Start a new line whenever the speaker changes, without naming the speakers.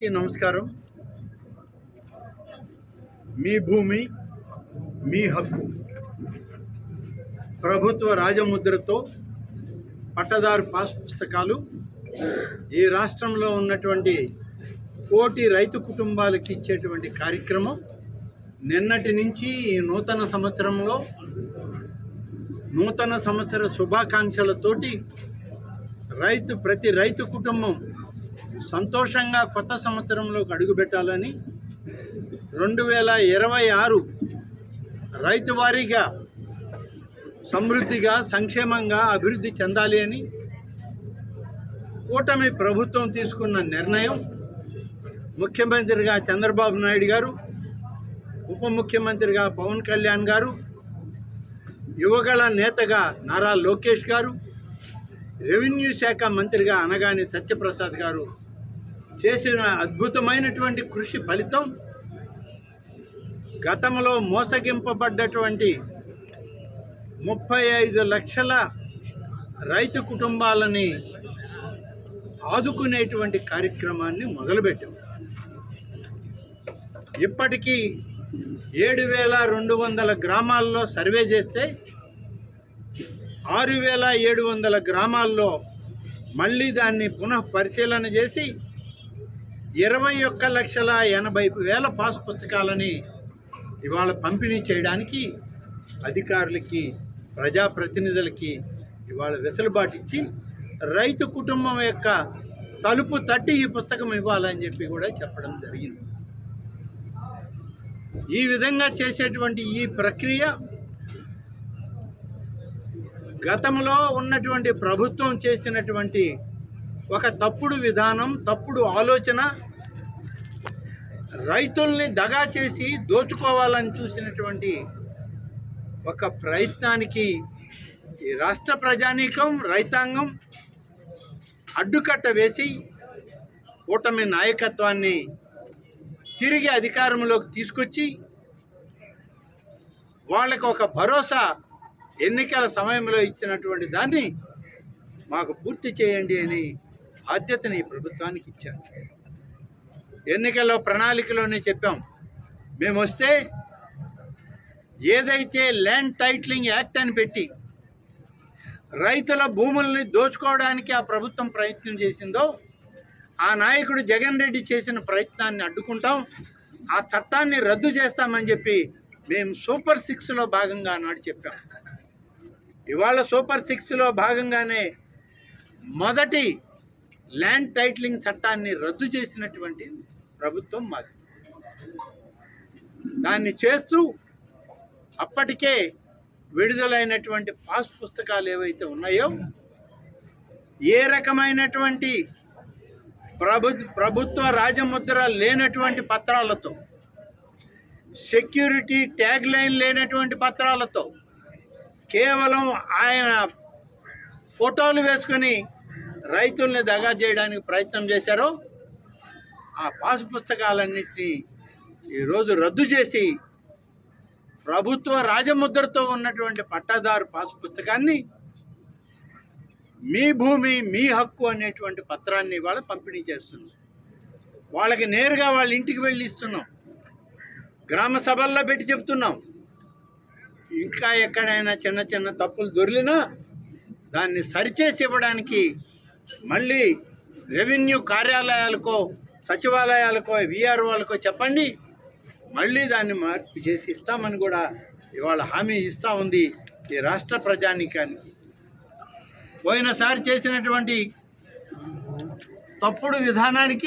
నమస్కారం. మీ భూమి మీ హక్కు ప్రభుత్వ రాజముద్రతో పట్టదారు పాస్ పుస్తకాలు ఈ రాష్ట్రంలో ఉన్నటువంటి కోటి రైతు కుటుంబాలకు ఇచ్చేటువంటి కార్యక్రమం నిన్నటి నుంచి ఈ నూతన సంవత్సరంలో నూతన సంవత్సర శుభాకాంక్షలతోటి ప్రతి రైతు కుటుంబం సంతోషంగా కొత్త సంవత్సరంలోకి అడుగుపెట్టాలని 2026 రైతు వారీగా సమృద్ధిగా సంక్షేమంగా అభివృద్ధి చెందాలి అని కూటమి ప్రభుత్వం తీసుకున్న నిర్ణయం ముఖ్యమంత్రిగా చంద్రబాబు నాయుడు గారు, ఉప ముఖ్యమంత్రిగా పవన్ కళ్యాణ్ గారు, యువగళ నేతగా నారా లోకేష్ గారు, రెవెన్యూ శాఖ మంత్రిగా అనగాని సత్యప్రసాద్ గారు చేసిన అద్భుతమైనటువంటి కృషి ఫలితం గతంలో మోసగింపబడ్డటువంటి 35 లక్షల రైతు కుటుంబాలని ఆదుకునేటువంటి కార్యక్రమాన్ని మొదలుపెట్టాం. ఇప్పటికీ 7,200 గ్రామాల్లో సర్వే చేస్తే 6,700 గ్రామాల్లో మళ్ళీ దాన్ని పునః పరిశీలన చేసి 21,80,000 పాస్ పుస్తకాలని ఇవాళ పంపిణీ చేయడానికి అధికారులకి, ప్రజాప్రతినిధులకి ఇవాళ వెసులుబాటు ఇచ్చి రైతు కుటుంబం యొక్క తలుపు తట్టి ఈ పుస్తకం ఇవ్వాలని చెప్పి కూడా చెప్పడం జరిగింది. ఈ విధంగా చేసేటువంటి ఈ ప్రక్రియ గతంలో ఉన్నటువంటి ప్రభుత్వం చేసినటువంటి ఒక తప్పుడు విధానం, తప్పుడు ఆలోచన, రైతుల్ని దగా చేసి దోచుకోవాలని చూసినటువంటి ఒక ప్రయత్నానికి ఈ రాష్ట్ర ప్రజానీకం, రైతాంగం అడ్డుకట్ట వేసి కూటమి నాయకత్వాన్ని తిరిగి అధికారంలోకి తీసుకొచ్చి వాళ్ళకు ఒక భరోసా ఎన్నికల సమయంలో ఇచ్చినటువంటి దాన్ని మాకు పూర్తి చేయండి అని బాధ్యతని ఈ ప్రభుత్వానికి ఇచ్చారు. ఎన్నికల్లో ప్రణాళికలోనే చెప్పాం, మేము వస్తే ఏదైతే ల్యాండ్ టైటిలింగ్ యాక్ట్ అని పెట్టి రైతుల భూముల్ని దోచుకోవడానికి ఆ ప్రభుత్వం ప్రయత్నం చేసిందో ఆ నాయకుడు జగన్ రెడ్డి చేసిన ప్రయత్నాన్ని అడ్డుకుంటాం, ఆ చట్టాన్ని రద్దు చేస్తామని చెప్పి మేము సూపర్ 6లో భాగంగా నాడు చెప్పాం. ఇవాళ సూపర్ 6లో భాగంగానే మొదటి ల్యాండ్ టైటిలింగ్ చట్టాన్ని రద్దు చేసినటువంటి ప్రభుత్వం మాది. దాన్ని చేస్తూ అప్పటికే విడుదలైనటువంటి పాస్ పుస్తకాలు ఏవైతే ఉన్నాయో ఏ రకమైనటువంటి ప్రభుత్వ రాజముద్ర లేనటువంటి పత్రాలతో, సెక్యూరిటీ ట్యాగ్ లైన్ లేనటువంటి పత్రాలతో కేవలం ఆయన ఫోటోలు వేసుకొని రైతుల్ని దగా చేయడానికి ప్రయత్నం చేశారో ఆ పాస్ పుస్తకాలన్నింటినీ ఈరోజు రద్దు చేసి ప్రభుత్వ రాజముద్రతో ఉన్నటువంటి పట్టాదారు పాస్ పుస్తకాన్ని మీ భూమి మీ హక్కు అనేటువంటి పత్రాన్ని ఇవాళ పంపిణీ చేస్తున్నాం. వాళ్ళకి నేరుగా వాళ్ళ ఇంటికి వెళ్ళి ఇస్తున్నాం, గ్రామ సభల్లో పెట్టి చెప్తున్నాం. ఇంకా ఎక్కడైనా చిన్న చిన్న తప్పులు దొరికినా దాన్ని సరిచేసి ఇవ్వడానికి మళ్ళీ రెవెన్యూ కార్యాలయాలకో, సచివాలయాలకో, వీఆర్ఓలకో చెప్పండి, మళ్ళీ దాన్ని మార్పు చేసి ఇస్తామని కూడా ఇవాళ హామీ ఇస్తూ ఉంది ఈ రాష్ట్ర ప్రజానీకానికి. పోయినసారి చేసినటువంటి తప్పుడు విధానానికి